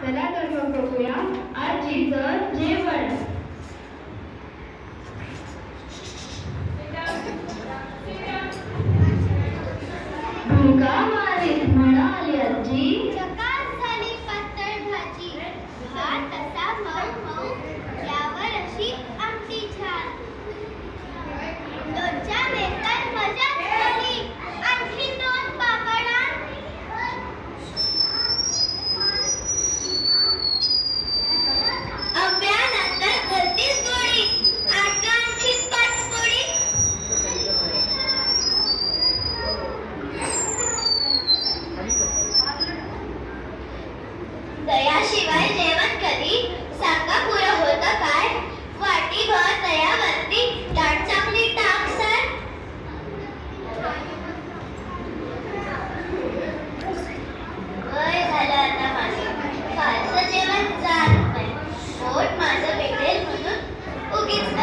चला तर मग बघूया आजीचं जेवण. भुंका मारीत म्हणाली आजी, चकास झाली पातळ भाजी, भात असा मऊ मऊ, यावर अशी आमटी छान. लोणच्याने तर मजाच झाली, आणखी 2 पापड आण. आंब्यानंतर भलतीच गोडी, आण ग आणखी 5 पोळी. दयाशिवाय जेवण कधी, सांगा पुरं होतं काय. वाटीभर दयावरती ताट चांगली टाक सर. वय झालं आता माझं, फारसं जेवण जात नाही. पोट माझं बिघडेल म्हणून उगीच